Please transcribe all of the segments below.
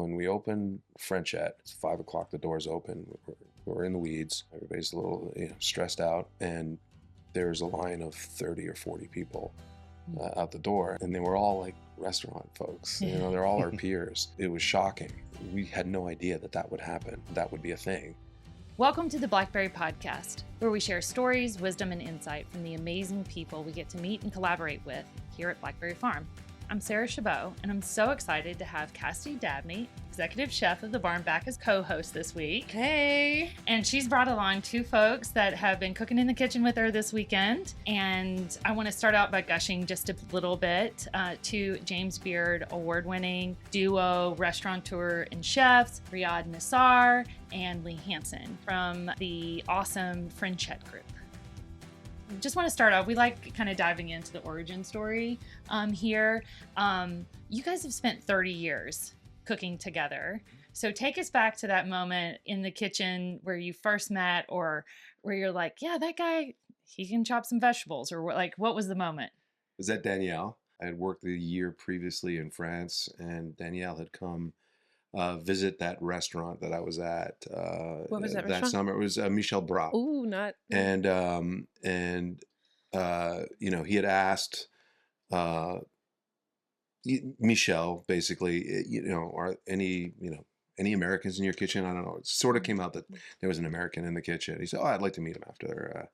when we opened Frenchette, it's 5 o'clock, the doors open, we're in the weeds, everybody's a little stressed out, and there's a line of 30 or 40 people out the door, and they were all like restaurant folks. They're all our peers. It was shocking. We had no idea that would happen, that would be a thing. Welcome to the Blackberry Podcast, where we share stories, wisdom, and insight from the amazing people we get to meet and collaborate with here at Blackberry Farm. I'm Sarah Chabot, and I'm so excited to have Cassidee Dabney, executive chef of the barn, back as co-host this week. Hey! And she's brought along two folks that have been cooking in the kitchen with her this weekend. And I want to start out by gushing just a little bit to James Beard award-winning duo restaurateur and chefs, Riad Nasr and Lee Hanson from the awesome Frenchette group. Just want to start off, we like kind of diving into the origin story here. You guys have spent 30 years cooking together. So take us back to that moment in the kitchen where you first met, or where you're like, yeah, that guy, he can chop some vegetables, or like, what was the moment? Was that Danielle? I had worked the year previously in France, and Danielle had come visit that restaurant that I was at. What was that that restaurant? summer? It was Michel Bras. Ooh, not. And he had asked Michel, basically, are any Americans in your kitchen? I don't know. It sort of came out that there was an American in the kitchen. He said, I'd like to meet him after,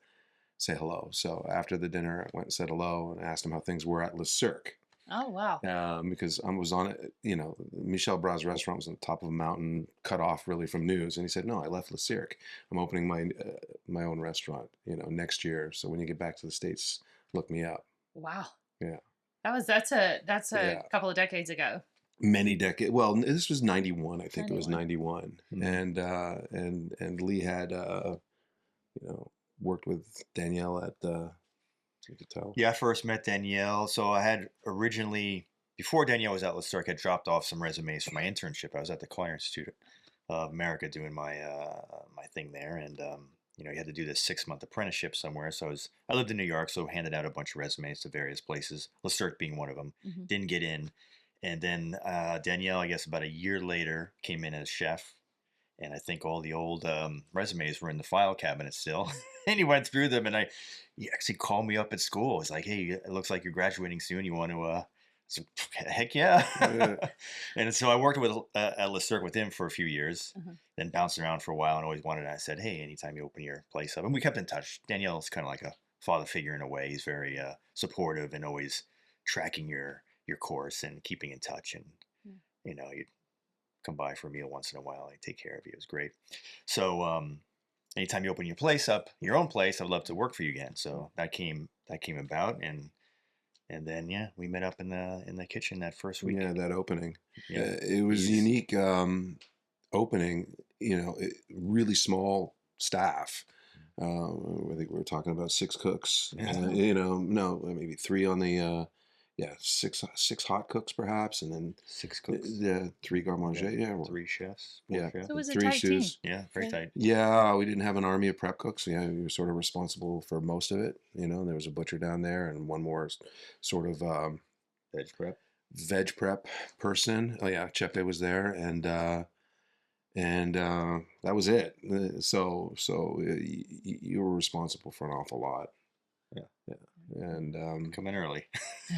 say hello. So after the dinner, I went and said hello and asked him how things were at Le Cirque. Oh, wow. Because I was on it, Michel Bras restaurant was on the top of a mountain, cut off really from news. And he said, no, I left Le Cirque. I'm opening my own restaurant, next year. So when you get back to the States, look me up. Wow. Yeah. That's a couple of decades ago. Many decades. Well, this was 91. I think it was 91. Mm-hmm. And Lee had, worked with Danielle at Yeah, I first met Danielle. So I had originally, before Danielle was at Le Cirque, I had dropped off some resumes for my internship. I was at the Culinary Institute of America doing my thing there, and you had to do this 6-month apprenticeship somewhere. So I lived in New York, so handed out a bunch of resumes to various places. Le Cirque being one of them. Mm-hmm. Didn't get in, and then Danielle, I guess about a year later, came in as chef. And I think all the old resumes were in the file cabinet still. And he went through them, and he actually called me up at school. He's like, hey, it looks like you're graduating soon. You want to, so, heck yeah. And so I worked at Le Cirque with him for a few years, then bounced around for a while and always wanted, I said, hey, anytime you open your place up. And we kept in touch. Danielle's kind of like a father figure in a way. He's very supportive and always tracking your course and keeping in touch. And, you'd come by for a meal once in a while. I take care of you. It was great. So anytime you open your own place, I'd love to work for you again. So that came about, and then we met up in the kitchen that first week. Yeah, that opening. Yeah, it was a unique opening. Really small staff. I think we were talking about 6 cooks. No, maybe 3 on the. Six hot cooks perhaps, and then 6 cooks. 3 garde manger. Yeah, 3 chefs. Yeah, so it was 3 a tight team. Yeah, very tight. Yeah, we didn't have an army of prep cooks. Yeah, we were sort of responsible for most of it. There was a butcher down there and one more sort of veg prep person. Oh yeah, Chepe was there, and that was it. So you were responsible for an awful lot. Yeah. And come in early.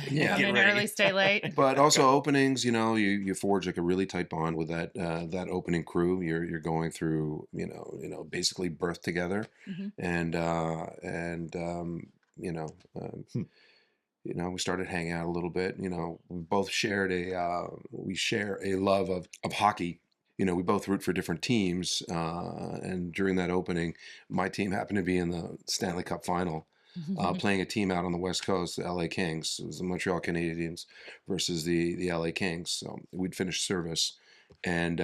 Come in early, stay late. But also openings, you forge like a really tight bond with that opening crew. You're going through, basically birth together, and we started hanging out a little bit. We both shared we share a love of hockey. We both root for different teams, and during that opening, my team happened to be in the Stanley Cup final. Playing a team out on the West Coast, the LA Kings. It was the Montreal Canadiens versus the LA Kings. So we'd finish service, and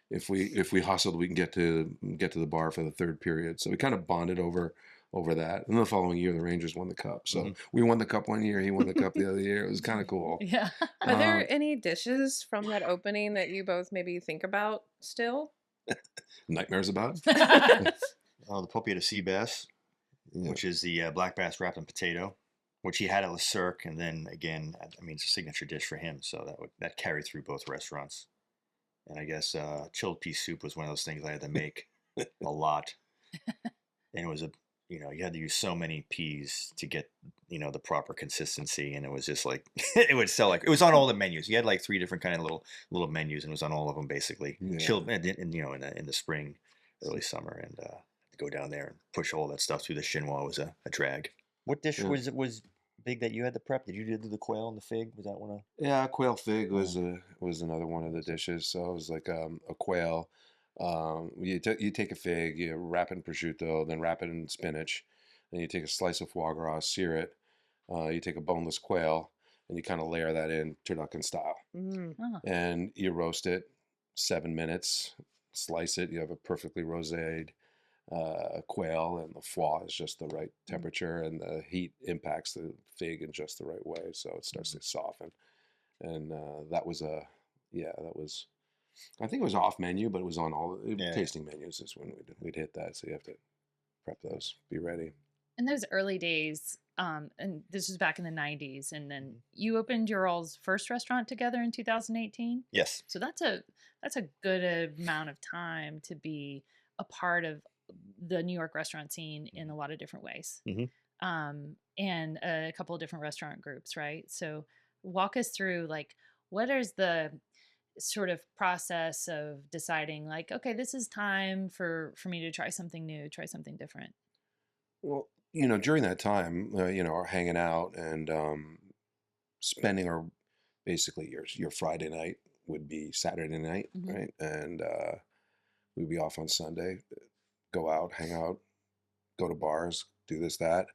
if we hustled, we can get to the bar for the third period. So we kind of bonded over that. And the following year, the Rangers won the cup. So we won the cup one year, he won the cup the other year. It was kind of cool. Yeah. Are there any dishes from that opening that you both maybe think about still? Nightmares about? The Popier de sea bass. Which is the black bass wrapped in potato, which he had at Le Cirque, and then again, it's a signature dish for him. So that carried through both restaurants. And I guess chilled pea soup was one of those things I had to make a lot. And it was you had to use so many peas to get, the proper consistency. And it was just like, it would sell it was on all the menus. You had like 3 different kind of little menus, and it was on all of them basically. Yeah. Chilled, and in the spring, early summer, and go down there and push all that stuff through the chinois was a drag. What dish was big that you had to prep? Did you do the quail and the fig? Was that one of? Yeah, quail fig was another one of the dishes. So it was like a quail. You take a fig, you wrap it in prosciutto, then wrap it in spinach. Then you take a slice of foie gras, sear it. You take a boneless quail, and you kind of layer that in turducken style. And you roast it 7 minutes, slice it. You have a perfectly roséed quail, and the foie is just the right temperature, and the heat impacts the fig in just the right way, so it starts to soften. And that was I think it was off menu, but it was on all tasting menus is when we'd hit that. So you have to prep those, be ready. In those early days, and this was back in the 90s, and then you opened your all's first restaurant together in 2018? Yes. So that's a good amount of time to be a part of the New York restaurant scene in a lot of different ways. And a couple of different restaurant groups, right? So walk us through, like, what is the sort of process of deciding, like, okay, this is time for me to try something new, try something different? Well, during that time, our hanging out and spending our basically your Friday night would be Saturday night, right? And we'd be off on Sunday, go out, hang out, go to bars, do this, that.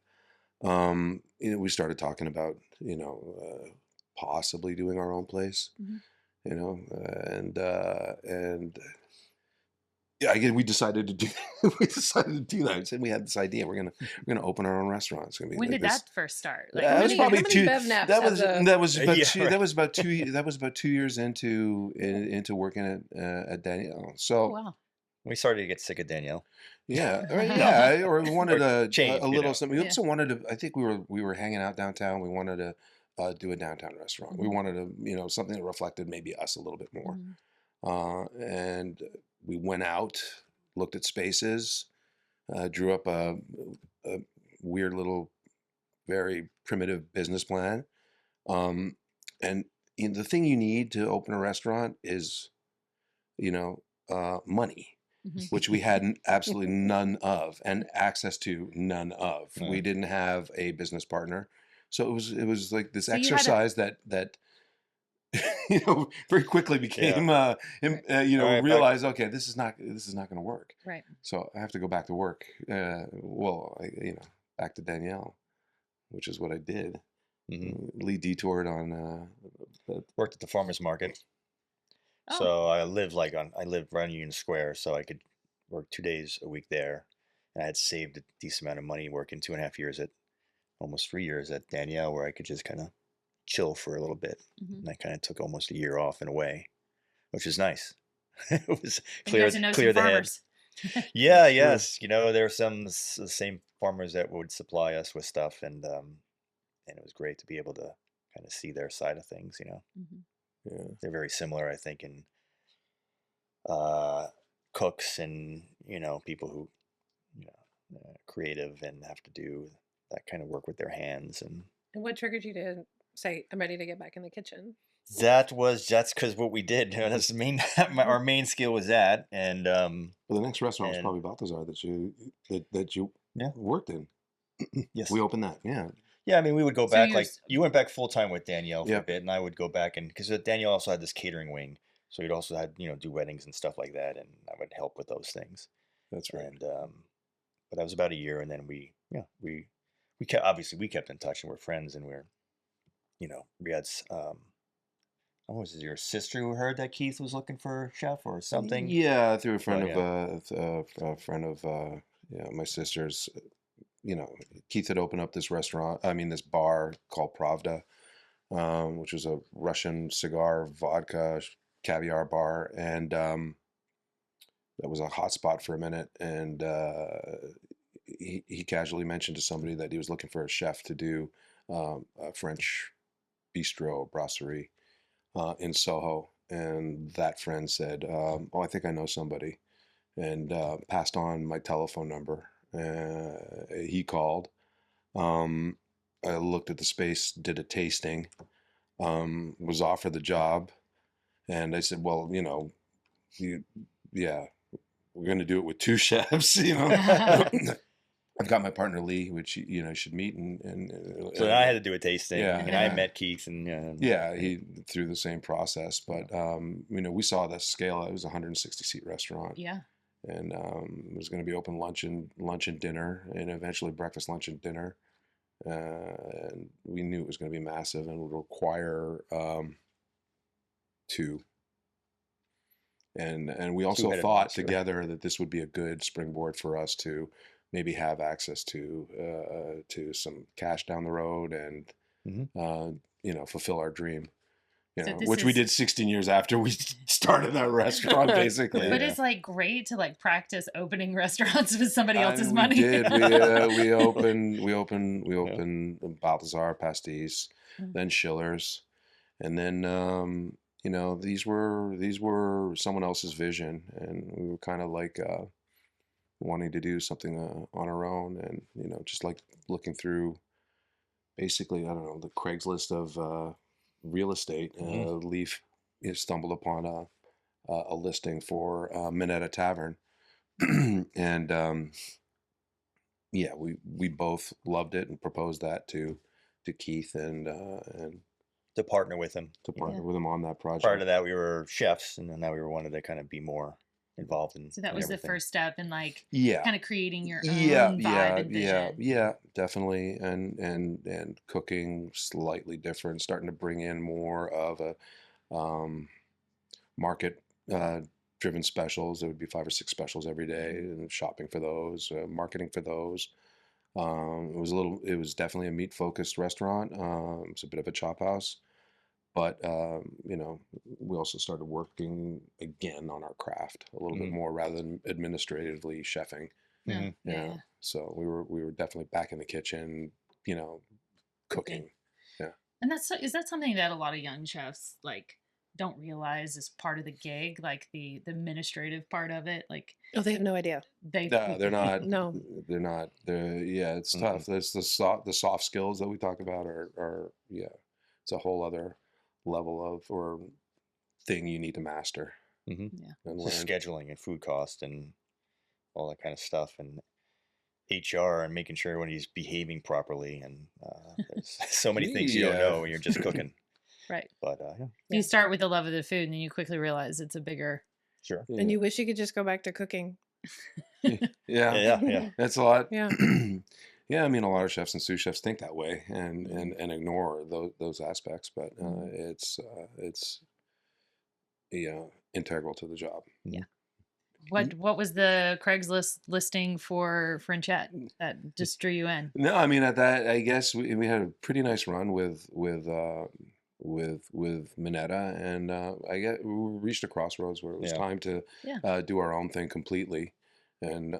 We started talking about, possibly doing our own place, and yeah, again, we decided to do that. We said we had this idea. We're gonna open our own restaurant. It's gonna be when like did this. that first start? Like, That was probably two. That was about 2 years into working at Danielle. So wow. We started to get sick of Danielle. Yeah, or we wanted to change, a little something. We also wanted to. I think we were hanging out downtown. We wanted to do a downtown restaurant. We wanted to, something that reflected maybe us a little bit more. And we went out, looked at spaces, drew up a weird little, very primitive business plan. And the thing you need to open a restaurant is, money. Which we had absolutely none of, and access to none of. We didn't have a business partner, so it was like this exercise that very quickly became realized, okay, this is not going to work. Right. So I have to go back to work. Back to Danielle, which is what I did. Lee detoured on. Worked at the farmers market. Oh. So I lived around Union Square, so I could work 2 days a week there, and I had saved a decent amount of money working 2.5 years almost 3 years at Danielle, where I could just kind of chill for a little bit. And I kind of took almost a year off in a way, which is nice. It was clear the head. Yeah, yes, there were the same farmers that would supply us with stuff, and it was great to be able to kind of see their side of things. Yeah. They're very similar, I think, in cooks and people who creative and have to do that kind of work with their hands. And what triggered you to say, I'm ready to get back in the kitchen? That's because what we did. That's the main. Our main skill was that, and well, the next restaurant was probably Balthazar that you worked in. Yes, we opened that. Yeah. Yeah, I mean, we would go back, you went back full time with Danielle for a bit, and I would go back, and because Danielle also had this catering wing, so you'd also had, do weddings and stuff like that, and I would help with those things. That's right. And but that was about a year, and then we kept in touch, and we're friends, and we're, Riad's, was it your sister who heard that Keith was looking for a chef or something? Yeah, through a friend of my sister's. Keith had opened up this this bar called Pravda, which was a Russian cigar, vodka, caviar bar. And that was a hot spot for a minute. And he casually mentioned to somebody that he was looking for a chef to do a French bistro, brasserie in Soho. and that friend said, "Oh, I think I know somebody," and passed on my telephone number. He called. I looked at the space, did a tasting, was offered the job, and I said, "Well, yeah, we're going to do it with two chefs, I've got my partner Lee, which should meet, So then I had to do a tasting. Yeah. And I met Keith, and he through the same process, but we saw the scale. It was a 160 seat restaurant, Yeah. and it was going to be open lunch and dinner, and eventually breakfast, lunch, and dinner. And we knew it was going to be massive and would require two. And we also thought together that this would be a good springboard for us to maybe have access to some cash down the road and fulfill our dream. Which we did 16 years after we started that restaurant, basically. But it's like great to like practice opening restaurants with somebody else's money. We did. We opened Balthazar, Pastis, then Schiller's, and then these were someone else's vision, and we were kind of like wanting to do something on our own, and just like looking through, basically, I don't know, the Craigslist of real estate. Leaf stumbled upon a listing for Minetta Tavern, and we both loved it and proposed that to Keith and to partner with him. With him on that project. Prior to that, we were chefs, and then now we wanted to kind of be more involved in. So that was the first step in like kind of creating your own vibe and vision. Yeah, definitely, and cooking slightly different, starting to bring in more of a market driven specials. There would be 5 or 6 specials every day, and shopping for those, marketing for those. It was definitely a meat focused restaurant. It was a bit of a chop house. But, we also started working again on our craft a little bit more rather than administratively chefing. Yeah. So we were definitely back in the kitchen, cooking. Yeah. And is that something that a lot of young chefs like don't realize is part of the gig, like the administrative part of it? Like, they have no idea. They're not. No, they're not. It's tough. It's the soft skills that we talk about are it's a whole other level of or thing you need to master. Yeah. And scheduling and food cost and all that kind of stuff, and HR and making sure everybody's behaving properly, and there's so many things you don't know when you're just cooking. Right. But you start with the love of the food, and then you quickly realize it's a bigger. Sure. Yeah. And you wish you could just go back to cooking. Yeah. That's a lot. Yeah. Yeah, I mean, a lot of chefs and sous chefs think that way and ignore those aspects, but it's integral to the job. Yeah. What was the Craigslist listing for Frenchette that just drew you in? No, I mean, at that, I guess we had a pretty nice run with Minetta, and I guess we reached a crossroads where it was time to do our own thing completely, and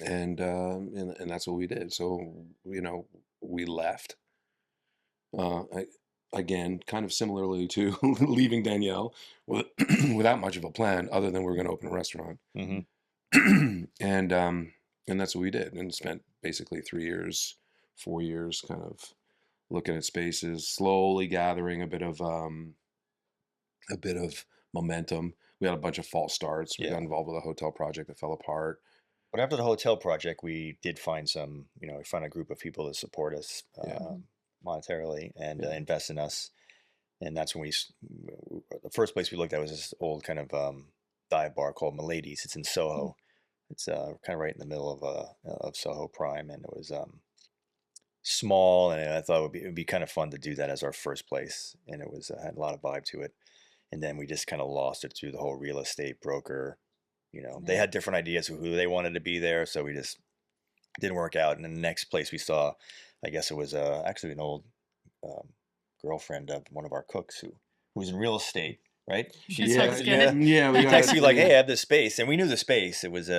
and that's what we did. So we left. Again, kind of similarly to leaving Danielle without much of a plan, other than we're going to open a restaurant. And that's what we did, and spent basically 4 years, kind of looking at spaces, slowly gathering a bit of momentum. We had a bunch of false starts. We got involved with a hotel project that fell apart. But after the hotel project, we did find we found a group of people to support us monetarily and invest in us. And that's when the first place we looked at was this old kind of dive bar called Milady's. It's in Soho. It's kind of right in the middle of Soho Prime, and it was small, and I thought it would be kind of fun to do that as our first place, and it was had a lot of vibe to it. And then we just kind of lost it through the whole real estate broker. They had different ideas of who they wanted to be there, so we just didn't work out. And then the next place we saw, I guess it was actually an old girlfriend of one of our cooks who was in real estate, right? We got Texted me like, "Hey, I have this space," and we knew the space. It was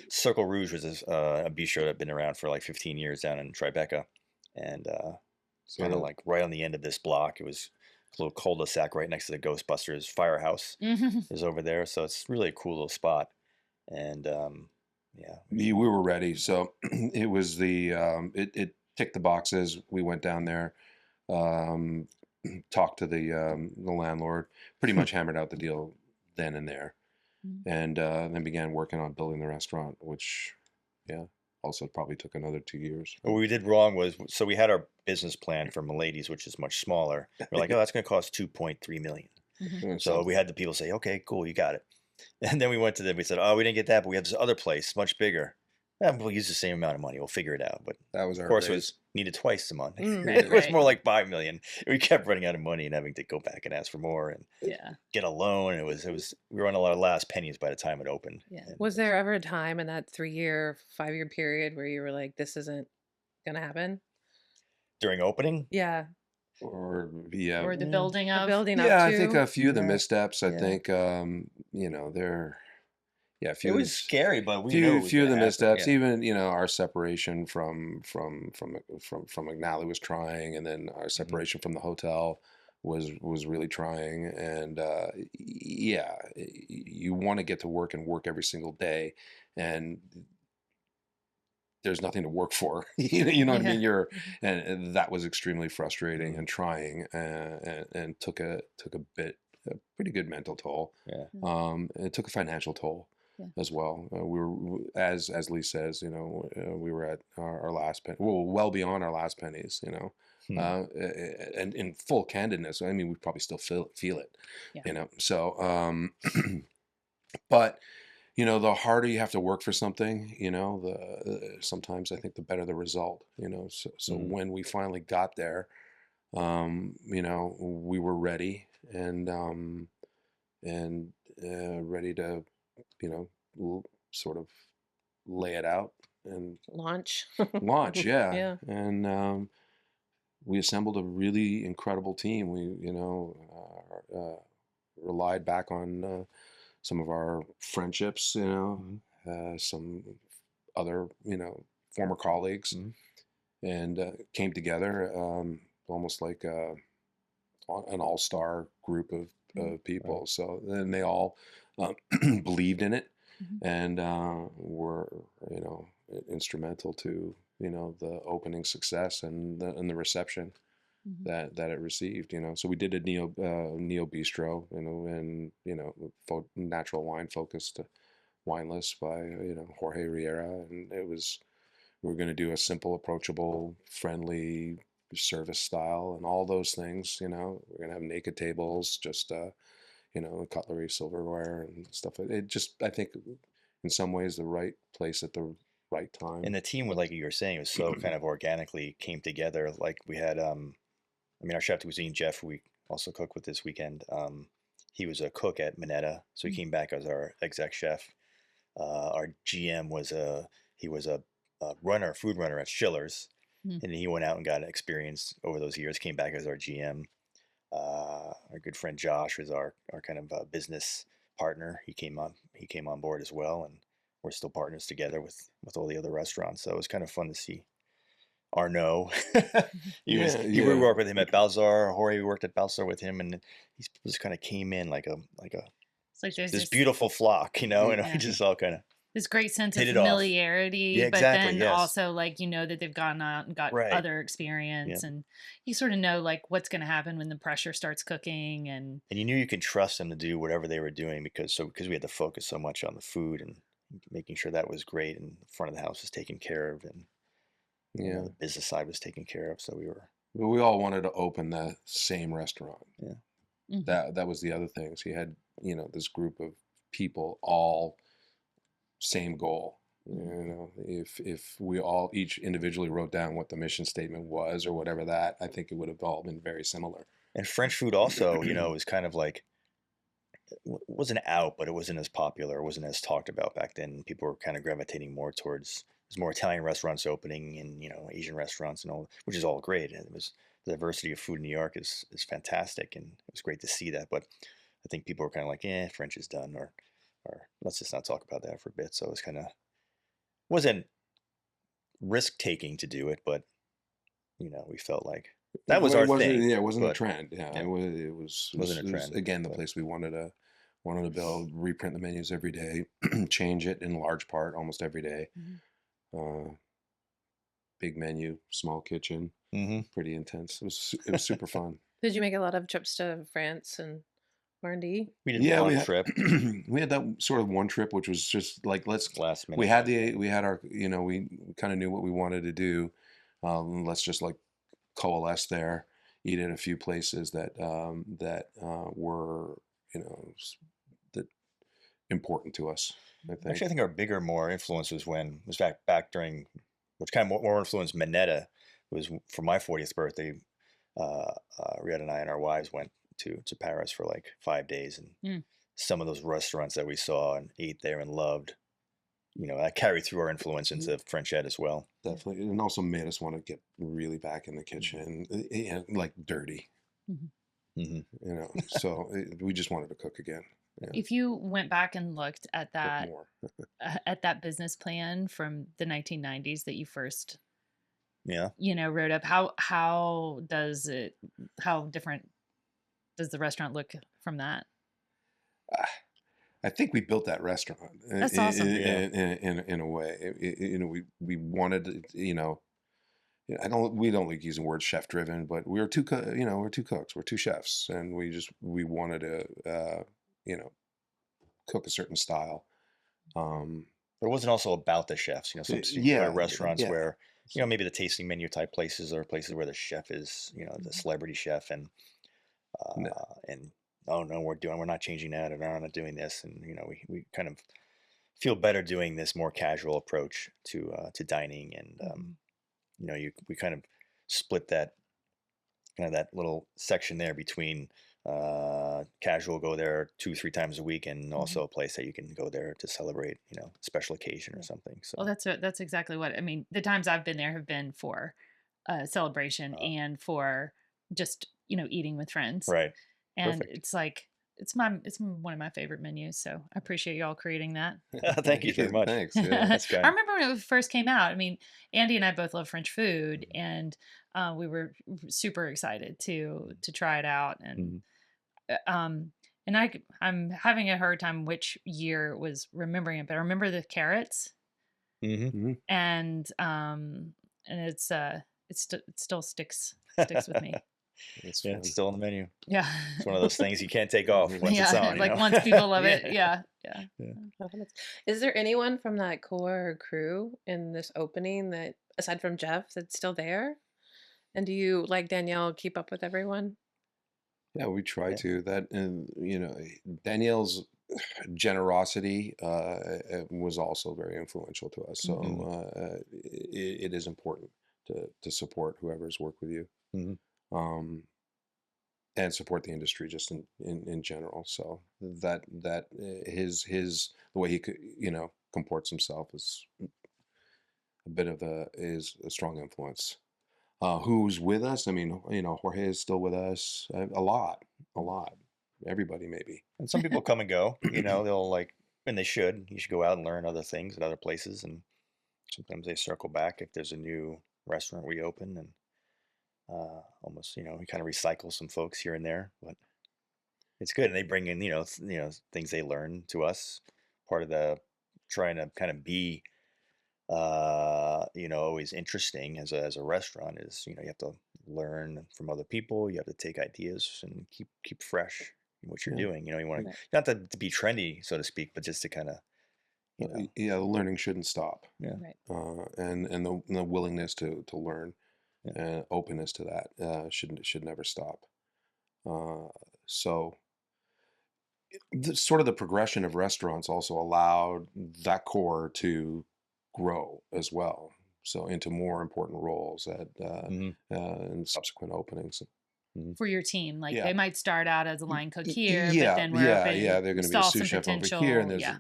Circle Rouge was a bistro that had been around for like 15 years down in Tribeca, and kind of like right on the end of this block. It was little cul-de-sac right next to the Ghostbusters firehouse is over there. So it's really a cool little spot. And yeah, We were ready. So it was it ticked the boxes. We went down there, um, talked to the landlord, pretty much hammered out the deal then and there, and then began working on building the restaurant, which, yeah, also probably took another 2 years. what we did wrong was, so we had our business plan for Milady's, which is much smaller. We're like, oh, that's going to cost 2.3 million. So we had the people say, okay, cool, you got it. And then we went to them. We said, oh, we didn't get that, but we have this other place, much bigger. Yeah, we'll use the same amount of money. We'll figure it out. But that was of our course, it raise. was needed twice the money. Right, It was right. more like 5 million. We kept running out of money and having to go back and ask for more and Yeah. get a loan. It was we were on a lot of last pennies by the time it opened. Yeah. And Was there ever a time in that 3-year, 5-year period where you were like, this isn't going to happen? during opening, Yeah. Or yeah, Or the Mm. building A of. building up yeah. I to. think a few of the Yeah. missteps. I Yeah. think they're a few it of was these- scary, but we knew it was few of the gonna happen. missteps. Yeah. Even our separation from McNally was trying, and then our separation from the hotel was really trying. And you want to get to work and work every single day, and there's nothing to work for. You know what I Yeah. mean? And that was extremely frustrating and trying, and took a pretty good mental toll. Yeah. It took a financial toll as well. We were, as Lee says, we were at our last penny, well beyond our last pennies. And in full candidness, I mean, we probably still feel it. Yeah. So, but the harder you have to work for something, sometimes I think the better the result. So when we finally got there, we were ready and ready to, sort of lay it out and Launch. launch. Yeah. Yeah. And we assembled a really incredible team. We, relied back on some of our friendships, some other, former colleagues, and came together almost like an all-star group of people. So then they all believed in it and were, instrumental to, the opening success and the reception that it received. So we did a neo bistro, and natural wine focused wine list by Jorge Riera, and we were going to do a simple, approachable, friendly service style and all those things. We're going to have naked tables, just cutlery, silverware, and stuff. It just, I think, in some ways, the right place at the right time. And the team, like you were saying, was so kind of organically came together. Like we had, our chef de cuisine, Jeff, who we also cooked with this weekend, he was a cook at Minetta, so he came back as our exec chef. Our GM was a food runner at Schiller's, and he went out and got experience over those years. Came back as our GM. Our good friend Josh was our kind of business partner. He came on board as well, and we're still partners together with all the other restaurants. So it was kind of fun to see Arnaud. We worked with him at Balzar. Jorge worked at Balzar with him, and he just kind of came in like It's like there's this beautiful flock, and we just all kind of this great sense of hit it off. familiarity, Yeah, but exactly, then yes. also that they've gone out and got Right. other experience, and you sort of know what's going to happen when the pressure starts cooking, and you knew you could trust them to do whatever they were doing because we had to focus so much on the food and making sure that was great, and the front of the house was taken care of, and the business side was taken care of. So we all wanted to open the same restaurant. Yeah. That was the other thing. So you had this group of people, all same goal. If we all each individually wrote down what the mission statement was or whatever that, I think it would have all been very similar. And French food also, was kind of like, wasn't out, but it wasn't as popular. It wasn't as talked about back then. People were kind of gravitating more towards, there's more Italian restaurants opening and, Asian restaurants and all, which is all great. And the diversity of food in New York is fantastic. And it was great to see that. But I think people were kind of like, French is done, or let's just not talk about that for a bit. So it was wasn't risk taking to do it, but we felt like That was Well, our it wasn't, thing. yeah, it wasn't a but trend. Yeah, yeah, wasn't a it was trend. again the But place we wanted to build, reprint the menus every day, change it in large part almost every day. Mhm. Uh, Big menu, small kitchen, mhm. pretty intense. It was super fun. Did you make a lot of trips to France and R&D? We did Yeah, one trip, we had that sort of one trip, which was just like last minute. we had our we kind of knew what we wanted to do. Let's just like coalesce there, eat at a few places that were that important to us. I think. Actually, I think our bigger, more influence was back during, which kind of more influenced Minetta was for my 40th birthday. Riad and I and our wives went to Paris for like 5 days, and Mm. some of those restaurants that we saw and ate there and loved, that carried through our influence into Frenchette as well. Definitely, and also made us want to get really back in the kitchen, like dirty, Hmm So we just wanted to cook again. Yeah, If you went back and looked at cook more. that business plan from the 1990s that you first, Yeah. wrote up, how different does the restaurant look from that? I think we built that restaurant That's awesome. in a way. We wanted to, we don't like using the word chef driven, but we're we're two cooks, we're two chefs, and we wanted to cook a certain style. But it wasn't also about the chefs. Some Yeah, go to restaurants yeah. where, maybe the tasting menu type places are places where the chef is, the celebrity chef, and No. and oh no, we're not changing that, and we're not doing this, and we kind of feel better doing this more casual approach to dining, and we kind of split that little section there between casual, go there 2-3 times a week, and also a place that you can go there to celebrate special occasion or something. So Well, that's exactly what I mean. The times I've been there have been for celebration and for just eating with friends. right. And Perfect. it's like it's one of my favorite menus. So I appreciate y'all creating that. Thank you very much. Thanks. Yeah. That's I kind. remember when it first came out. I mean, Andy and I both love French food, and we were super excited to try it out. And I'm having a hard time which year it was remembering it, but I remember the carrots, Mm-hmm. and it still sticks with me. It's Yeah, fun. it's still on the menu. Yeah, It's one of those things you can't take off once it's on. like once people love it, Yeah. yeah. Oh, is there anyone from that core crew in this opening that, aside from Jeff, that's still there? And do you, like Danielle, keep up with everyone? Yeah, we try Yeah. to. That, and Danielle's generosity was also very influential to us. So it is important to support whoever's worked with you, Mhm. and support the industry just in general. So that his the way he comports himself is is a strong influence. Who's with us? I mean, Jorge is still with us a lot. Everybody maybe. And some people come and go. They'll and they should. You should go out and learn other things at other places, and sometimes they circle back if there's a new restaurant reopen, and almost we kind of recycle some folks here and there, but it's good. And they bring in things they learn to us. Part of the trying to kind of be always interesting as a restaurant is you have to learn from other people. You have to take ideas and keep fresh in what you're Yeah. doing. You want to Right. not to be trendy, so to speak, but just to kind of Yeah, the learning shouldn't stop. Yeah. Right. And the willingness to learn, Yeah. and openness to that should never stop. So sort of the progression of restaurants also allowed that core to grow as well. So into more important roles Mhm. in subsequent openings. For your team, like Yeah. they might start out as a line cook here, Yeah, but then we're yeah, open, yeah. They're going to be a saw sous some chef over potential. here, and there's Yeah.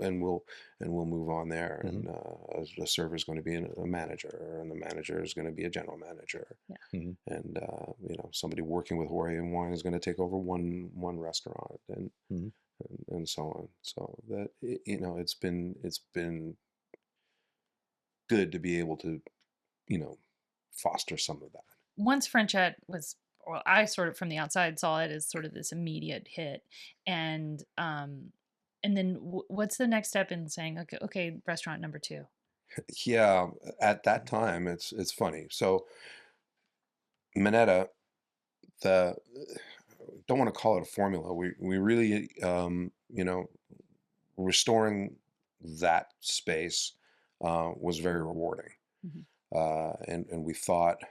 and we'll move on there, Mhm. and a server is going to be a manager, and the manager is going to be a general manager, Mhm. and somebody working with Jorge and Wine is going to take over one restaurant, and Mhm. and so on. So that it's been good to be able to foster some of that. once Frenchette was, well, I sort of from the outside saw it as sort of this immediate hit, and then what's the next step in saying, okay, restaurant number 2? Yeah, at that time, it's funny. So Minetta, the don't want to call it a formula. We really, restoring that space was very rewarding, and we thought,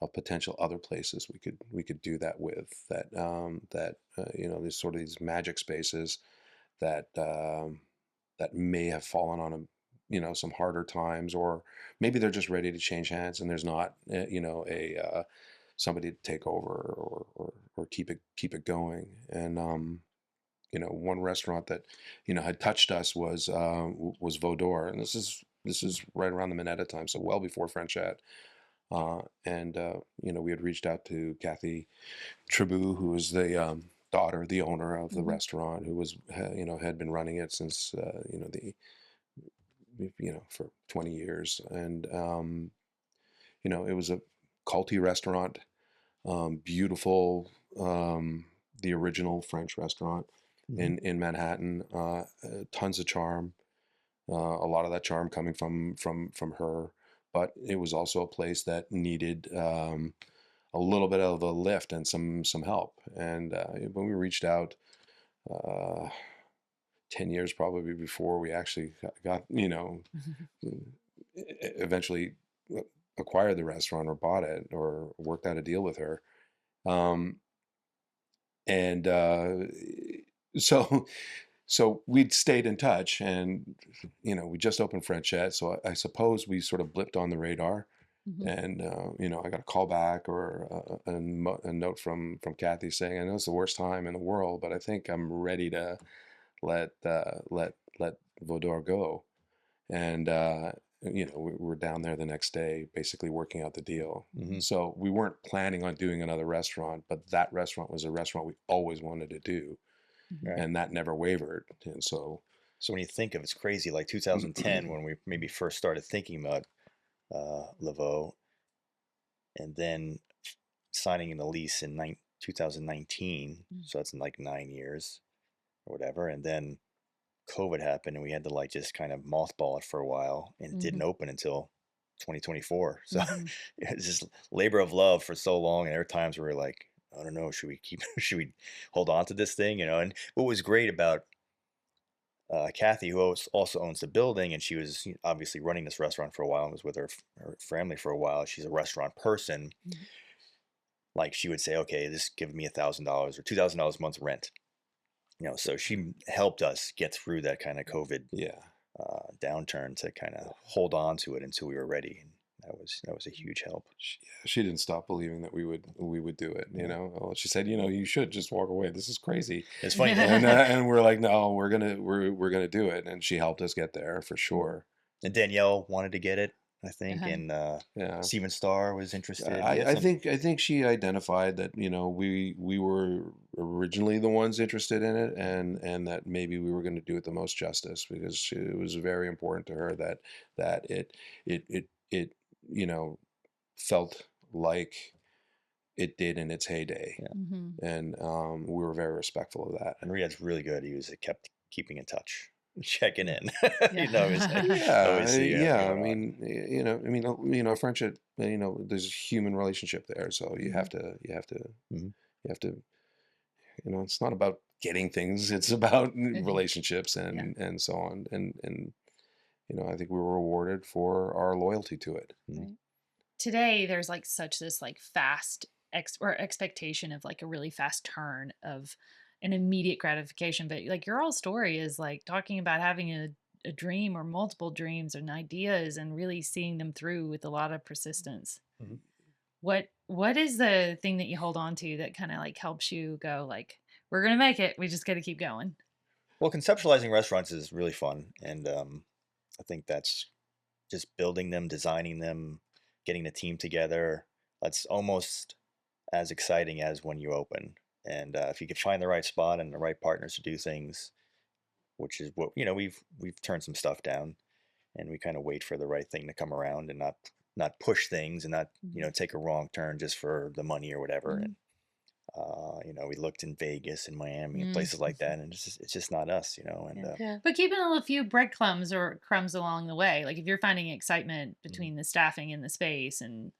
of potential other places we could do that with that these sort of these magic spaces that that may have fallen on some harder times, or maybe they're just ready to change hands and there's not somebody to take over or keep it going. And one restaurant that had touched us was Veaudór, and this is right around the Minetta time, so well before Frenchette. And we had reached out to Cassidee Dabney, who was the daughter, the owner of the restaurant, who was had been running it since for 20 years, and it was a culty restaurant, beautiful, the original French restaurant in Manhattan, tons of charm, a lot of that charm coming from her. But it was also a place that needed a little bit of a lift and some help. And when we reached out 10 years probably before we actually got eventually acquired the restaurant or bought it or worked out a deal with her. So we'd stayed in touch, and we just opened Frenchette, so I suppose we sort of blipped on the radar. And I got a call back or a note from Kathy saying, I know it's the worst time in the world, but I think I'm ready to let Veaudór go. And we were down there the next day, basically working out the deal. So we weren't planning on doing another restaurant, but that restaurant was a restaurant we always wanted to do. And that never wavered. And so when you think of it's crazy, like 2010, when we maybe first started thinking about Laveau, and then signing in the lease in 2019, so that's in like 9 years or whatever, and then COVID happened and we had to just kind of mothball it for a while, and it didn't open until 2024. So it's just labor of love for so long, and there were times where we're like, I don't know, should we hold on to this thing, And what was great about Kathy, who also owns the building, and she was obviously running this restaurant for a while and was with her family for a while. She's a restaurant person. Like she would say, okay, this give me $1,000 or $2,000 a month's rent. So she helped us get through that kind of COVID downturn to kind of hold on to it until we were ready. And that was a huge help. She didn't stop believing that we would do it. She said, you should just walk away. This is crazy. It's funny, and we're like, no, we're gonna do it. And she helped us get there for sure. And Danielle wanted to get it, I think, and Steven Starr was interested. I think she identified that we were originally the ones interested in it, and that maybe we were going to do it the most justice, because it was very important to her that it felt like it did in its heyday. And we were very respectful of that. And Riad's really good. He kept keeping in touch, checking in. Friendship. There's a human relationship there, so you have to. It's not about getting things; it's about relationships and so on. And I think we were rewarded for our loyalty to it. Right. Today, there's such this fast expectation of a really fast turn of an immediate gratification. But your whole story is talking about having a dream or multiple dreams and ideas and really seeing them through with a lot of persistence. What is the thing that you hold on to that kind of helps you go we're going to make it. We just got to keep going. Well, conceptualizing restaurants is really fun. And I think that's just building them, designing them, getting the team together. That's almost as exciting as when you open. And if you could find the right spot and the right partners to do things, which is what we've turned some stuff down, and we kind of wait for the right thing to come around and not push things and not, take a wrong turn just for the money or whatever. Mhm. And, we looked in Vegas and Miami and places like that, and it's just not us, and, Yeah. Yeah. But keeping a few breadcrumbs or crumbs along the way. Like if you're finding excitement between the staffing and the space and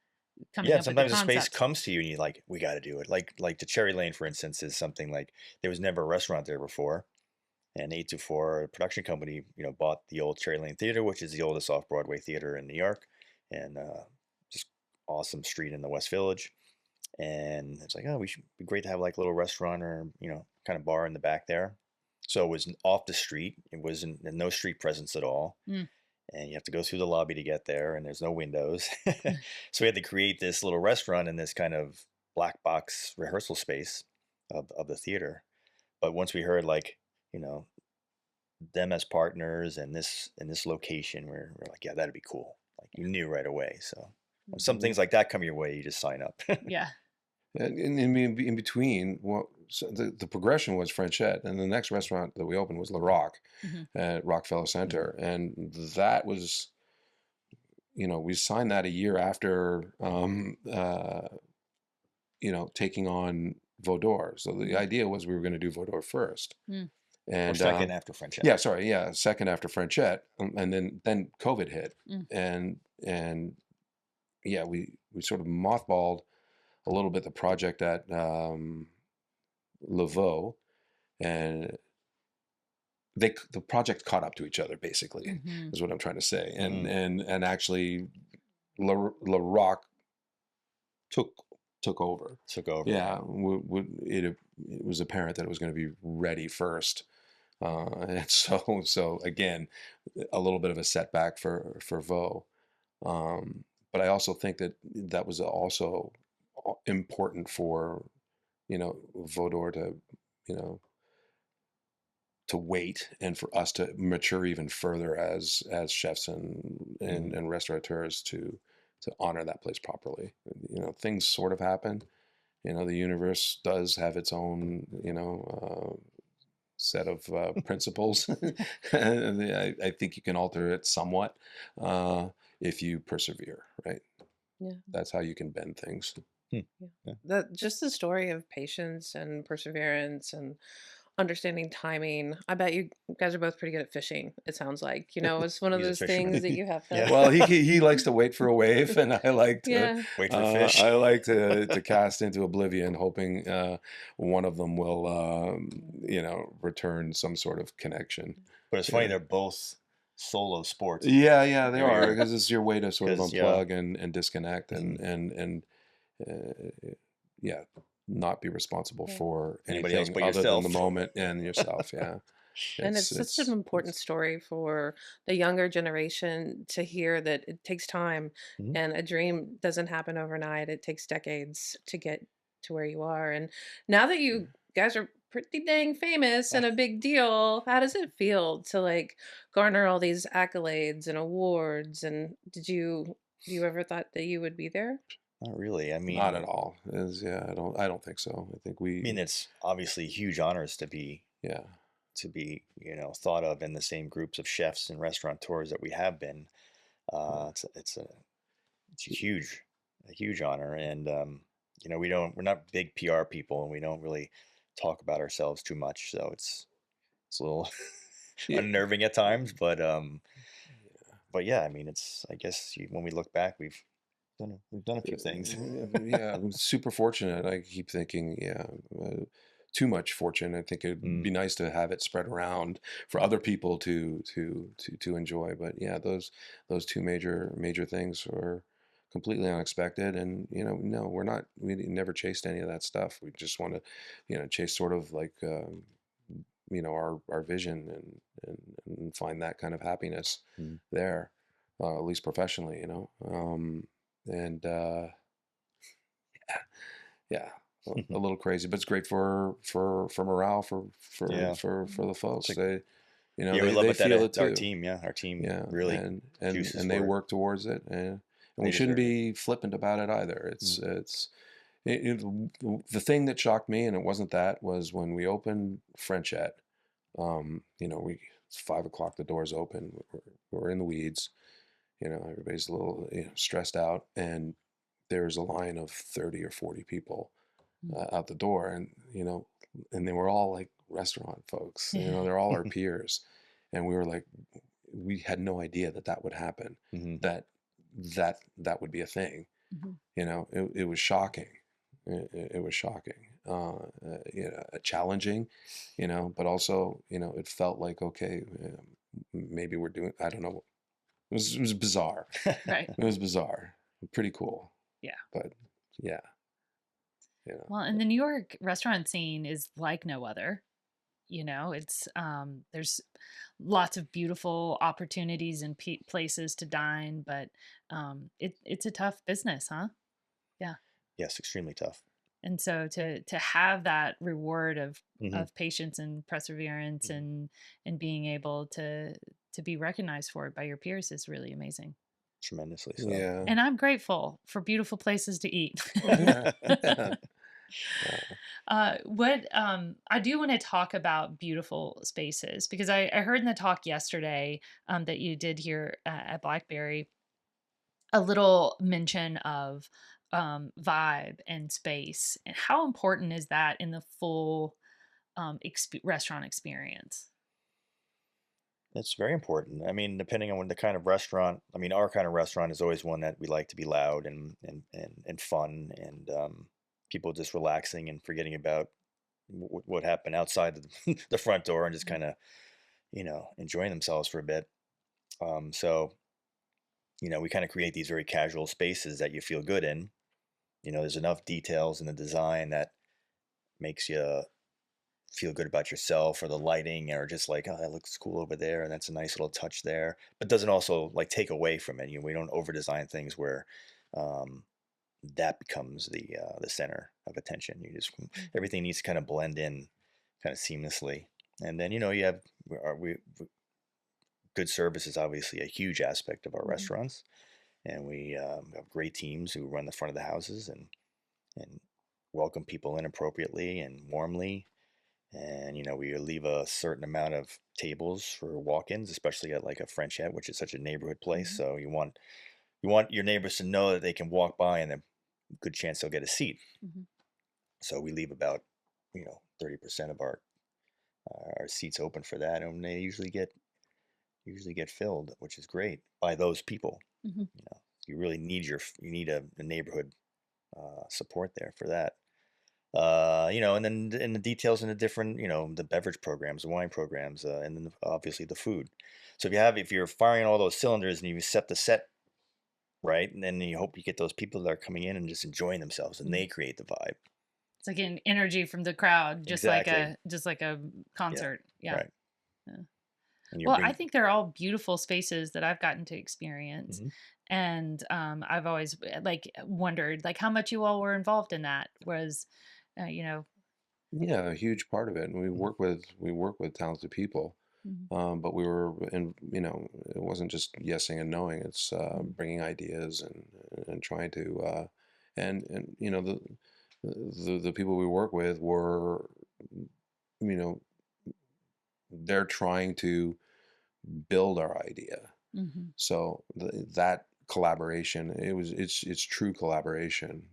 coming yeah, up with the sometimes the space concepts. comes to you and you're like, we got to do it. Like the Cherry Lane, for instance, is something like there was never a restaurant there before. And 824, a production company, bought the old Cherry Lane Theater, which is the oldest off-Broadway theater in New York, and just awesome street in the West Village. And it's like, oh, we should be great to have like a little restaurant or, kind of bar in the back there. So it was off the street. It wasn't no street presence at all. Mm. And you have to go through the lobby to get there, and there's no windows. So we had to create this little restaurant in this kind of black box rehearsal space of the theater. But once we heard like, them as partners and this in this location, we're like, yeah, that'd be cool. Like you knew right away. So when some things like that come your way, you just sign up. Yeah. And in between, so the progression was Frenchette, and the next restaurant that we opened was Le Rock at Rockefeller Center, and that was, we signed that a year after, taking on Veaudór. So the idea was we were going to do Veaudór first, Mm. and Or second after Frenchette. second after Frenchette, and then COVID hit, Mm. and we sort of mothballed a little bit the project at Laveau, and the project caught up to each other, basically, Mhm. is what I'm trying to say. And actually Le Rock took over. Yeah, it was apparent that it was going to be ready first. And so again, a little bit of a setback for Vaux. But I also think that was also important for, Veaudór to wait, and for us to mature even further as chefs and restaurateurs to honor that place properly. Things sort of happen. The universe does have its own, set of principles. And I think you can alter it somewhat if you persevere, right? Yeah. That's how you can bend things. That just the story of patience and perseverance and understanding timing. I bet you guys are both pretty good at fishing. It sounds like, it's one of He's a those fisherman. things that you have to. Yeah. Well, he likes to wait for a wave, and I like to Yeah. Wait for fish. I like to cast into oblivion, hoping one of them will return some sort of connection. But it's funny, they're both solo sports. Yeah, they are, because it's your way to sort of 'Cause, unplug and disconnect and not be responsible for Anybody else anything but other than yourself. the moment and yourself. Yeah. And it's such an important story for the younger generation to hear that it takes time Mhm. and a dream doesn't happen overnight. It takes decades to get to where you are. And now that you guys are pretty dang famous and a big deal, how does it feel to like garner all these accolades and awards? And do you ever thought that you would be there? Not really. I mean, Not at all. I don't think so. I think it's obviously huge honors to be, yeah. Thought of in the same groups of chefs and restaurateurs that we have been. It's a huge honor, and we're not big PR people, and we don't really talk about ourselves too much, so it's a little Yeah. unnerving at times, but yeah, I mean, I guess when we look back, we've done a few things. Yeah, I'm super fortunate. I keep thinking, too much fortune. I think it'd be nice to have it spread around for other people to enjoy. But yeah, those two major things are completely unexpected. And no, we never chased any of that stuff. We just want to, chase sort of like our vision and find that kind of happiness there, at least professionally. And yeah. A little crazy, but it's great for morale for the folks. They, we they love feel it too. Our team really and juices they for it. work towards it, and we shouldn't be flippant about it either. The thing that shocked me, and it wasn't that, was when we opened Frenchette. It's 5 o'clock, the doors open. We're in the weeds. Everybody's a little stressed out, and there's a line of 30 or 40 people out the door, and and they were all like restaurant folks. They're all our peers, and we were like, we had no idea that would happen, that would be a thing. It was shocking. It was shocking, challenging, but also, it felt like, okay, maybe we're doing, I don't know. It was bizarre. Right. It was bizarre. Pretty cool. Yeah. But yeah. Well, and the New York restaurant scene is like no other. It's there's lots of beautiful opportunities and places to dine, but it's a tough business, huh? Yeah. Yes, extremely tough. And so to have that reward of patience and perseverance and being able to be recognized for it by your peers is really amazing. Tremendously so. Yeah. And I'm grateful for beautiful places to eat. What I do want to talk about beautiful spaces, because I heard in the talk yesterday that you did here at Blackberry a little mention of vibe and space, and how important is that in the full restaurant experience? It's very important. I mean, depending on the kind of restaurant. I mean, our kind of restaurant is always one that we like to be loud and fun, and people just relaxing and forgetting about what happened outside the front door, and just kind of enjoying themselves for a bit. So we kind of create these very casual spaces that you feel good in. There's enough details in the design that makes you feel good about yourself, or the lighting, or just like, oh, that looks cool over there, and that's a nice little touch there, but doesn't also like take away from it. We don't over design things where that becomes the center of attention. Everything needs to kind of blend in kind of seamlessly. And then you have good service is obviously a huge aspect of our restaurants, and we have great teams who run the front of the houses and welcome people in appropriately and warmly. And we leave a certain amount of tables for walk-ins, especially at like a Frenchette, which is such a neighborhood place. So you want your neighbors to know that they can walk by, and a good chance they'll get a seat. So we leave about 30% of our seats open for that, and they usually get filled, which is great, by those people. You really need a neighborhood support there for that. And then in the details in the different, the beverage programs, the wine programs, and then obviously the food. So if you're firing all those cylinders and you set the set right, and then you hope you get those people that are coming in and just enjoying themselves, and they create the vibe. It's like an energy from the crowd, just like a concert. Yeah. Right. Yeah. Well, I think they're all beautiful spaces that I've gotten to experience. And I've always wondered how much you all were involved in that. Was Yeah, a huge part of it. And we work with talented people, but we were in, it wasn't just yesing and knowing. It's bringing ideas and trying to and the people we work with were, they're trying to build our idea. So that collaboration, it's true collaboration,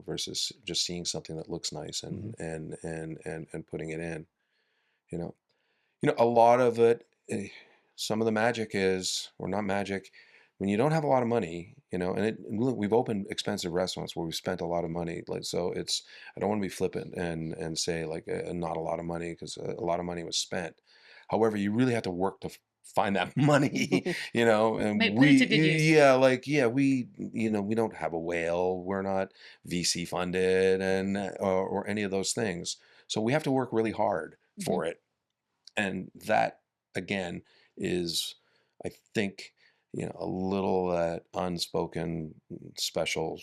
versus just seeing something that looks nice and putting it in. A lot of it, some of the magic is, or not magic, when you don't have a lot of money, and we've opened expensive restaurants where we've spent a lot of money. So I don't want to be flippant and say not a lot of money, because a lot of money was spent. However, you really have to work to find that money, and we don't have a whale. We're not VC funded or any of those things. So we have to work really hard for it. And that, again, is, I think, a little unspoken special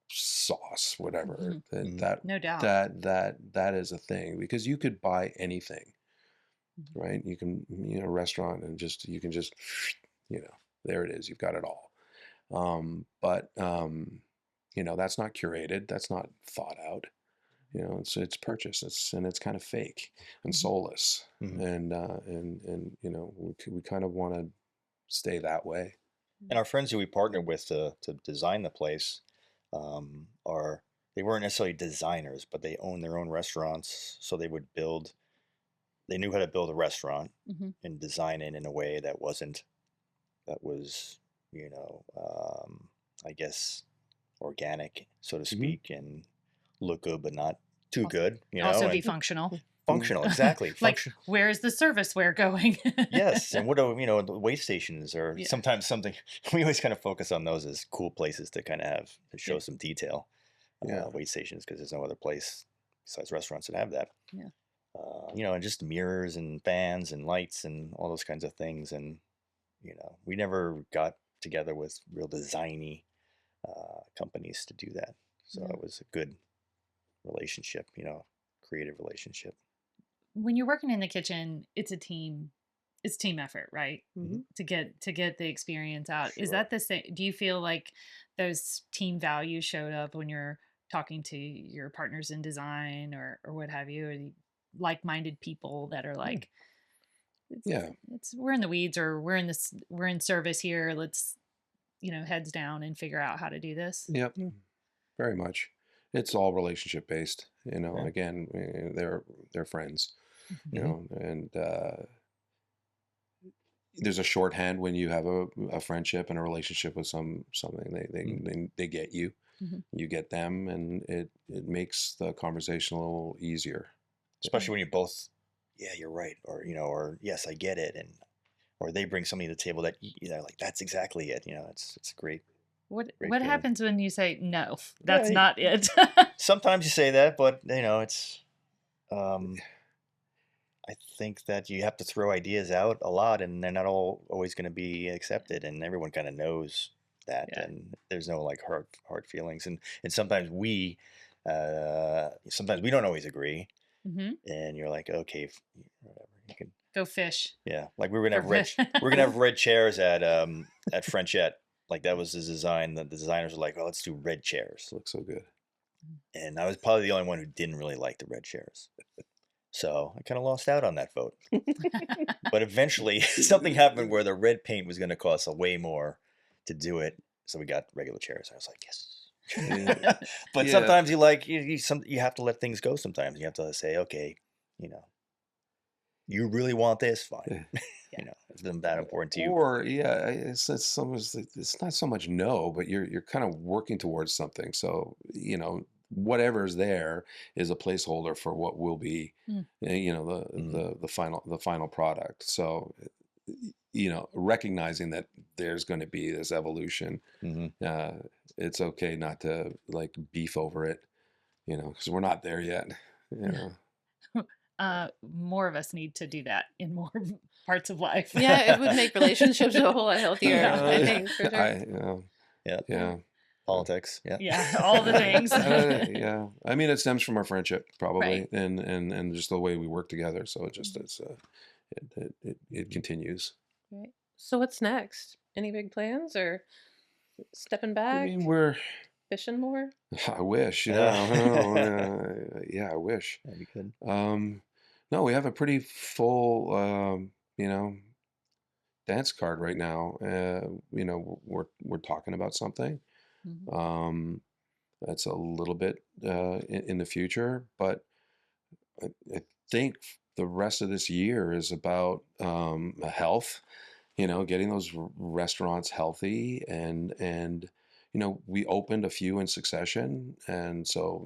sauce, whatever. That no doubt. That is a thing, because you could buy anything, right? You can, a restaurant, and you can just, there it is. You've got it all. But that's not curated. That's not thought out. It's purchase. It's kind of fake and soulless, and we kind of want to stay that way. And our friends who we partnered with to design the place are they weren't necessarily designers, but they own their own restaurants, so they knew how to build a restaurant Mm-hmm. and design it in a way that was I guess organic, so to speak, and look good but not too good, Also be and functional. functional, exactly. Like, where is the serviceware going? Yes, and what do the wait stations are Yeah. sometimes something we always kind of focus on those as cool places to kind of have to show some detail. Yeah. Wait stations, because there's no other place besides restaurants that have that. Yeah. And just mirrors and fans and lights and all those kinds of things, and we never got together with real designy companies to do that. So Yeah. it was a good relationship, creative relationship. When you're working in the kitchen, it's team effort, right? Mm-hmm. To get the experience out. Is Sure. that the same? Do you feel like those team values showed up when you're talking to your partners in design or what have you? Or like-minded people that are like, Yeah. we're in the weeds, or we're in service here. Let's heads down and figure out how to do this. Yep. Very much. It's all relationship based. Yeah. Again, they're friends. Mhm. And there's a shorthand when you have a friendship and a relationship with something. They get you, Mhm. you get them, and it makes the conversation a little easier. Especially when you both, yeah, you're right, or yes, I get it, or they bring something to the table that like that's exactly it. It's great. What Great what feeling. happens when you say no? That's Yeah, not it. Sometimes you say that, but it's. I think that you have to throw ideas out a lot, and they're not all always going to be accepted, and everyone kind of knows that, Yeah. and there's no like hard feelings, and sometimes sometimes we don't always agree, Hmm. and you're like, okay, whatever, you can, Go fish. yeah, like we're gonna have For we're gonna have red chairs at Frenchette, like that was the design. The designers were like, oh, let's do red chairs, Looks so good. and I was probably the only one who didn't really like the red chairs. So I kind of lost out on that vote. But eventually something happened where the red paint was going to cost way more to do it. So we got regular chairs. I was like, yes. But Yeah. sometimes you have to let things go sometimes. You have to say, okay, you really want this? Fine. It's been that important to you. Or it's not so much no, but you're kind of working towards something. So whatever's there is a placeholder for what will be, Mm. the final product. So recognizing that there's going to be this evolution, it's okay not to like beef over it, because we're not there yet. More of us need to do that in more parts of life. Yeah, it would make relationships a whole lot healthier. Yeah. I think for sure. Yeah. Politics. Yeah. Yeah, all the things. Yeah, I mean, it stems from our friendship probably, Right. and just the way we work together. So it continues. Right. So what's next? Any big plans or stepping I back, mean, fishing more? I wish, Yeah. yeah, I wish. That'd be good. No, we have a pretty full, dance card right now. We're talking about something. Mhm. That's a little bit in the future, but I think the rest of this year is about health. Getting those restaurants healthy, and we opened a few in succession, and so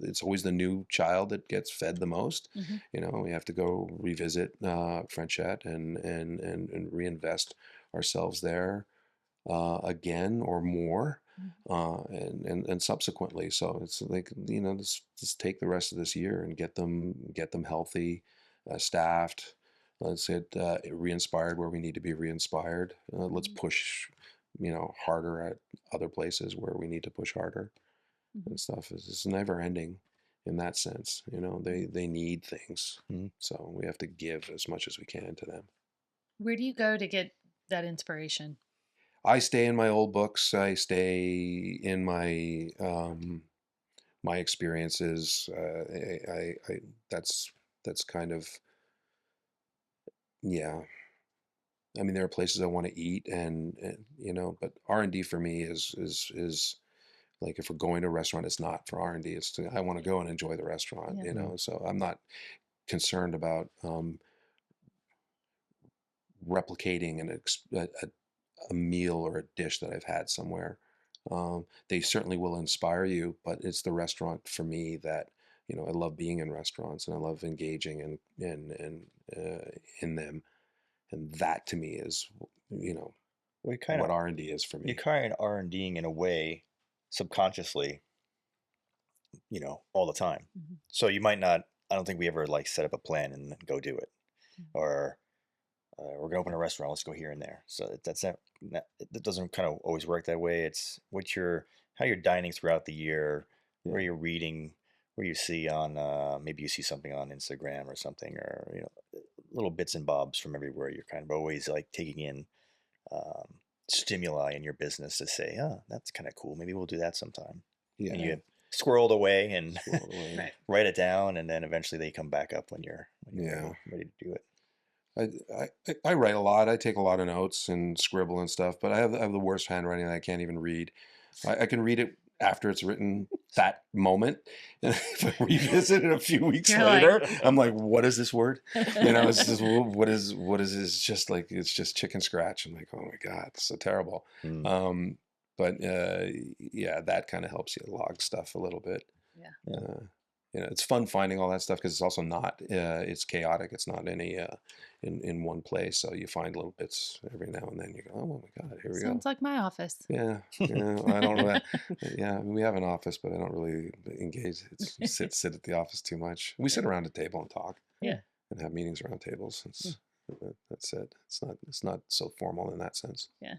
it's always the new child that gets fed the most. Mhm. We have to go revisit Frenchette and reinvest ourselves there again or more, and subsequently. So it's like just take the rest of this year and get them healthy, staffed. Let's get re-inspired where we need to be re-inspired. Let's push, harder at other places where we need to push harder and stuff. It's never ending in that sense. They need things, so we have to give as much as we can to them. Where do you go to get that inspiration? I stay in my old books. I stay in my my experiences. That's kind of, yeah. I mean, there are places I want to eat, and but R&D for me is like, if we're going to a restaurant, it's not for R&D. I want to go and enjoy the restaurant, Yeah. So I'm not concerned about replicating a meal or a dish that I've had somewhere. They certainly will inspire you, but it's the restaurant for me that, I love being in restaurants, and I love engaging in them, and that to me is, We kind what of R&D is for you're me. kind of R&Ding in a way, subconsciously, all the time. Mhm. So you might not. I don't think we ever like set up a plan and then go do it, Mhm. or we're gonna open a restaurant. Let's go here and there. So that's not. It doesn't kind of always work that way. It's how you're dining throughout the year, where Yeah. you're reading, where you see on maybe you see something on Instagram or something, or little bits and bobs from everywhere. You're kind of always like taking in stimuli in your business to say, oh, that's kind of cool. Maybe we'll do that sometime. Yeah. And you squirrel it away and Squirrel it away. Right. write it down, and then eventually they come back up when you're Yeah. ready to do it. I write a lot. I take a lot of notes and scribble and stuff, but I have the worst handwriting that I can't even read. I can read it after it's written that moment, and if I revisit it a few weeks You're later, like- I'm like, what is this word? It's just, what is this? Just like, it's just chicken scratch. I'm like, oh my God, it's so terrible. Mm. But yeah, that kind of helps you log stuff a little bit. Yeah. It's fun finding all that stuff, because it's also not, it's chaotic. It's not any in one place. So you find little bits every now and then. You go, oh my God, here we go. Sounds like my office. Yeah, I don't really. Yeah, I mean, we have an office, but I don't really engage. Sit at the office too much. We sit around a table and talk. Yeah. And have meetings around tables. That's it. It's not so formal in that sense. Yeah.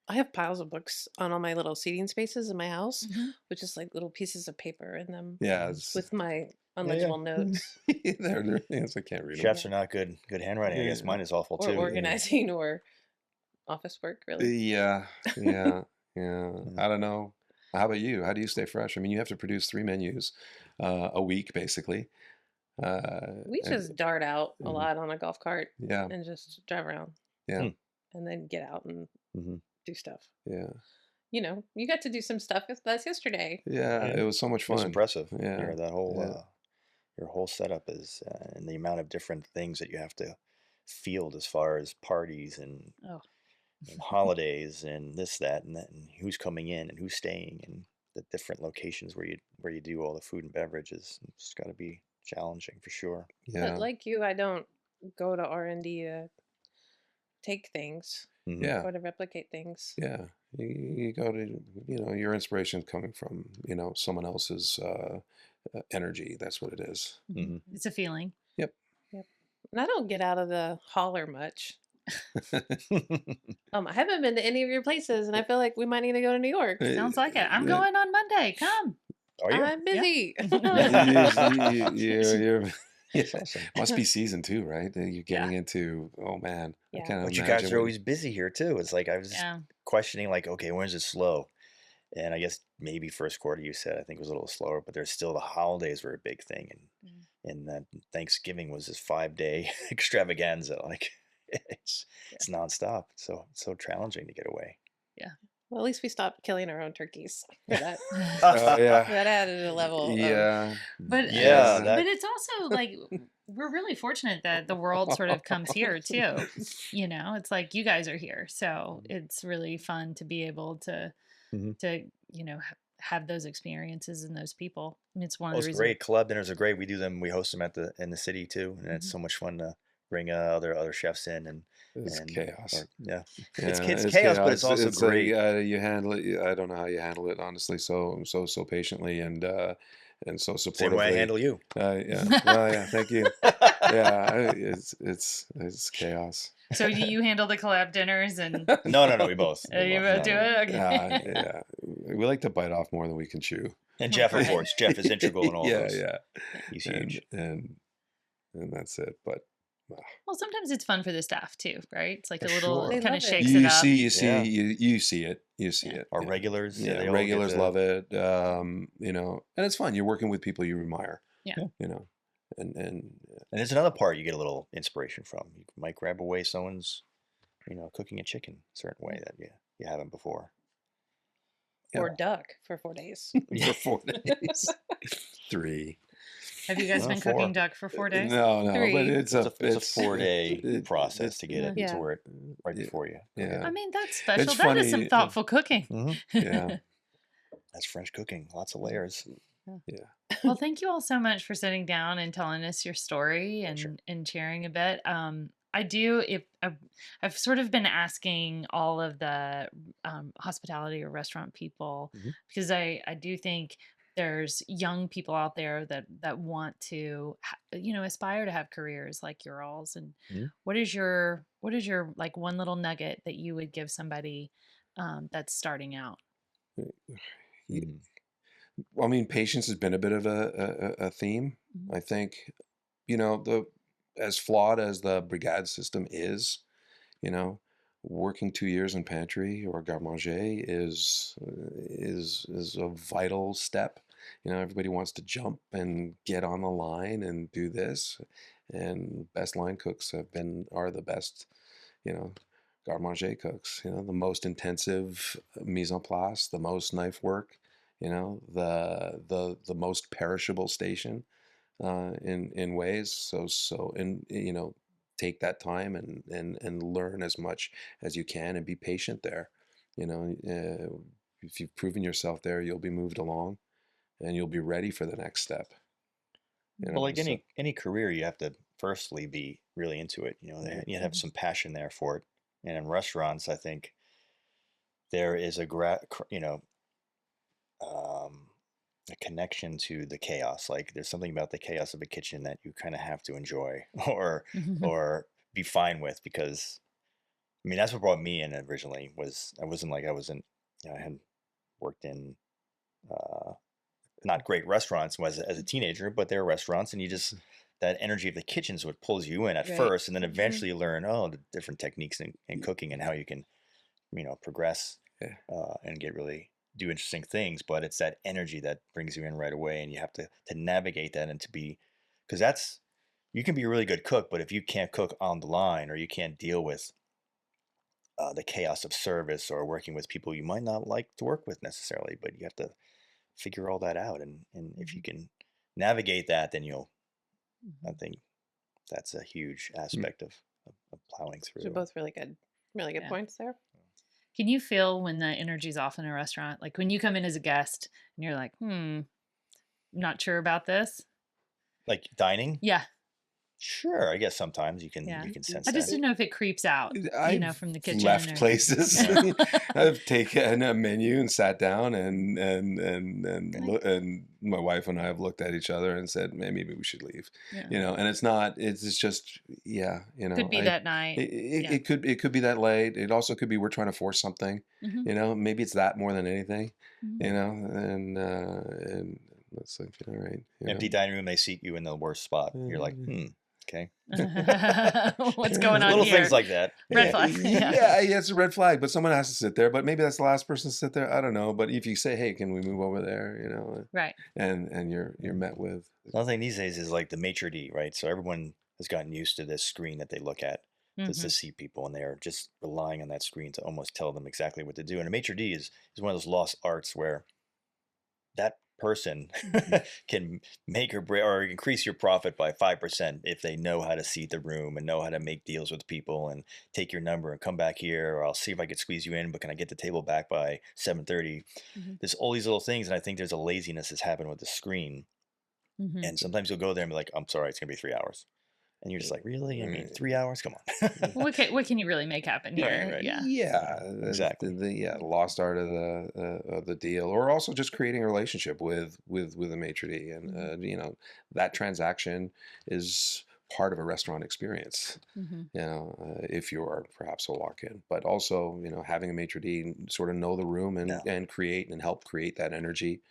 I have piles of books on all my little seating spaces in my house, Mhm. with just like little pieces of paper in them. Yeah, With my unlegible notes, they're yes, I can't read them. Chefs are not good handwriting. I guess Yeah. mine is awful or too. organizing, or office work. Really, Yeah. I don't know. How about you? How do you stay fresh? I mean, you have to produce 3 menus a week, basically. we just dart out a Mhm. lot on a golf cart Yeah, and just drive around. Yeah. And then get out and Mhm. do stuff. yeah, You got to do some stuff with us yesterday. yeah. Yeah. It was so much It was fun. impressive. Yeah, That whole yeah. your whole setup is, and the amount of different things that you have to field as far as parties and Oh. holidays and this, that, and that, and who's coming in and who's staying, and the different locations where you do all the food and beverages. It's got to be challenging for sure. Yeah, But like you, I don't go to R&D to take things Mhm. yeah, or to replicate things. yeah. You go to, your inspiration's coming from, someone else's energy. That's what it is. Mhm. It's a feeling. Yep. And I don't get out of the holler much. I haven't been to any of your places, and I feel like we might need to go to New York. Sounds like it. I'm Yeah. going on Monday. Come. Are you? I'm busy. You're That's awesome. must be season 2, right? That you're getting into. Oh man, I Yeah. can't But you imagine. guys are always busy here too. It's like I was Yeah. questioning, like, okay, when's it slow? And I guess maybe first quarter you said I think was a little slower, but there's still the holidays were a big thing, and then Thanksgiving was this 5-day extravaganza. Like it's nonstop. So it's so challenging to get away. Well, at least we stopped killing our own turkeys. That yeah, that added a level. Of, yeah, But Yeah, but it's also like we're really fortunate that the world sort of comes here too. It's like you guys are here, so it's really fun to be able to Mhm. have those experiences and those people. I mean, it's one of Oh, the it's reasons. great. Club dinners are great. We do them. We host them in the city too, and it's so much fun to bring other chefs in and it's chaos. yeah. Yeah, It's chaos, but it's also great. You handle it. I don't know how you handle it, honestly. So patiently and so supportively. Same way I handle you. Yeah. Well, yeah. Thank you. Yeah. It's chaos. So do you handle the collab dinners and No. We both. you both do it? Okay. Yeah. We like to bite off more than we can chew. And Jeff, of course. Jeff is integral in all Yeah, those. yeah. He's huge. And that's it. But Well, sometimes it's fun for the staff too, right? It's like For a little sure. They kind love of it. shakes you it up. see Yeah. you see it. You see Yeah. it. Our yeah. regulars. Yeah, they all get regulars to- love it. And it's fun. You're working with people you admire. Yeah. And And there's another part you get a little inspiration from. You might grab away someone's cooking a chicken a certain way that you haven't before. Or duck for 4 days. For 4 days. 3. Have you guys No, been 4. cooking duck for 4 days? No, but 3. it's It's a a 4-day process to get it Yeah. to where it right before you. Yeah. I mean, that's special. It's That is some funny, thoughtful cooking. Yeah. That's French cooking. Lots of layers. Yeah. Well, thank you all so much for sitting down and telling us your story Sure. and sharing a bit. I've sort of been asking all of the hospitality or restaurant people Mhm. because I do think there's young people out there that want to aspire to have careers like your all's. And Mhm. what is your like one little nugget that you would give somebody that's starting out? Mhm. Well, I mean, patience has been a bit of a theme. Mhm. I think, as flawed as the brigade system is, working 2 years in pantry or garde manger is a vital step. Everybody wants to jump and get on the line and do this, and best line cooks are the best, garde manger cooks. The most intensive mise en place, the most knife work, the most perishable station in ways. And take that time and learn as much as you can and be patient there. If you've proven yourself there, you'll be moved along and you'll be ready for the next step. Well, like so- any career, you have to firstly be really into it. You have some passion there for it. And in restaurants, I think there is a connection to the chaos. Like there's something about the chaos of a kitchen that you kind of have to enjoy or be fine with, because I mean that's what brought me in originally. I had worked in not great restaurants as a teenager, but there are restaurants, and you just that energy of the kitchen is what pulls you in at Right. first, and then eventually you learn the different techniques in cooking and how you can progress Yeah. and get really do interesting things. But it's that energy that brings you in right away, and you have to navigate that and to be, because you can be a really good cook, but if you can't cook on the line, or you can't deal with the chaos of service or working with people you might not like to work with necessarily, but you have to figure all that out, and if you can navigate that, then I think that's a huge aspect of plowing through. Those are both really good Yeah. points there. Can you feel when the energy's off in a restaurant? Like when you come in as a guest and you're like, not sure about this. Like dining? Yeah. Sure, I guess sometimes you can Yeah. sense I just that. didn't know if it creeps out, I've from the kitchen. left or- places. Yeah. I've taken a menu and sat down and my wife and I have looked at each other and said, "Man, maybe we should leave." Yeah. And it's not. It's just Could be that night. It could be that late. It also could be we're trying to force something. Mhm. Maybe it's that more than anything. Mhm. And it's like, all right. Empty dining room, they seat you in the worst spot. You're like, okay. What's going on Little here? things like that. Red flag. Yeah, it's a red flag, but someone has to sit there. But maybe that's the last person to sit there. I don't know. But if you say, "Hey, can we move over there?" Right. and you're met with Another thing these days is like the maitre d', right? So everyone has gotten used to this screen that they look at to Mhm. see people, and they are just relying on that screen to almost tell them exactly what to do. And a maitre d' is one of those lost arts where that person can make or break or increase your profit by 5% if they know how to seat the room and know how to make deals with people and take your number and come back here, or I'll see if I could squeeze you in, but can I get the table back by 7:30? Mhm. There's all these little things, and I think there's a laziness that's happened with the screen. Mhm. And sometimes you'll go there and be like, "I'm sorry, it's gonna be 3 hours," and you're just like, "Really? I mean, 3 hours? Come on." What can you really make happen here? Right. Yeah. yeah, Exactly. the lost art of the deal, or also just creating a relationship with a maitre d', and that transaction is part of a restaurant experience. Mhm. If you're perhaps a walk-in, but also having a maitre d' sort of know the room and help create that energy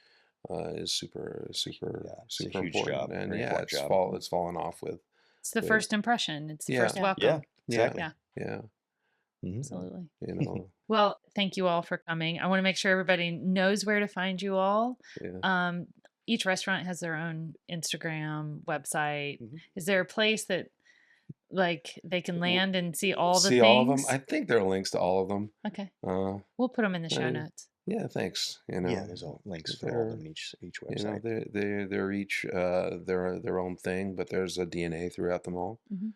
is super it's a huge important. job, And very important it's job. it's fallen off with It's the first impression. It's the Yeah. first welcome. Yeah, exactly. Yeah. yeah Mhm. Absolutely. Well, Thank you all for coming. I want to make sure everybody knows where to find you all. yeah. Each restaurant has their own Instagram website. Mhm. Is there a place that like they can land and see all the See things? all of them. I think there are links to all of them. Okay. Uh, We'll put them in the show I- notes. yeah, thanks. You know, Yeah, there's all links for all of them in each you website. know, they're each their own thing, but there's a DNA throughout them all. Mhm.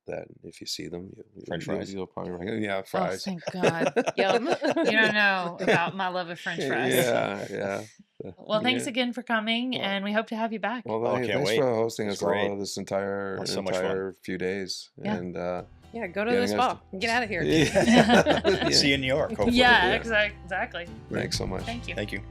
That if you see them, French fries. you'll probably recognize. Yeah, Oh, fries. thank God. Yum. You don't know about my love of French fries. Yeah. Well, thanks Yeah. again for coming, Well- and we hope to have you back. Well, Oh, hey, can't thanks wait. for hosting It's us great. all this entire Oh, so much fun. few days. Yeah. And Yeah, go to Getting the us spa. Get out of here. yeah. See you in New York. Hopefully. yeah, Yeah. exactly. Thanks so much. Thank you. Thank you.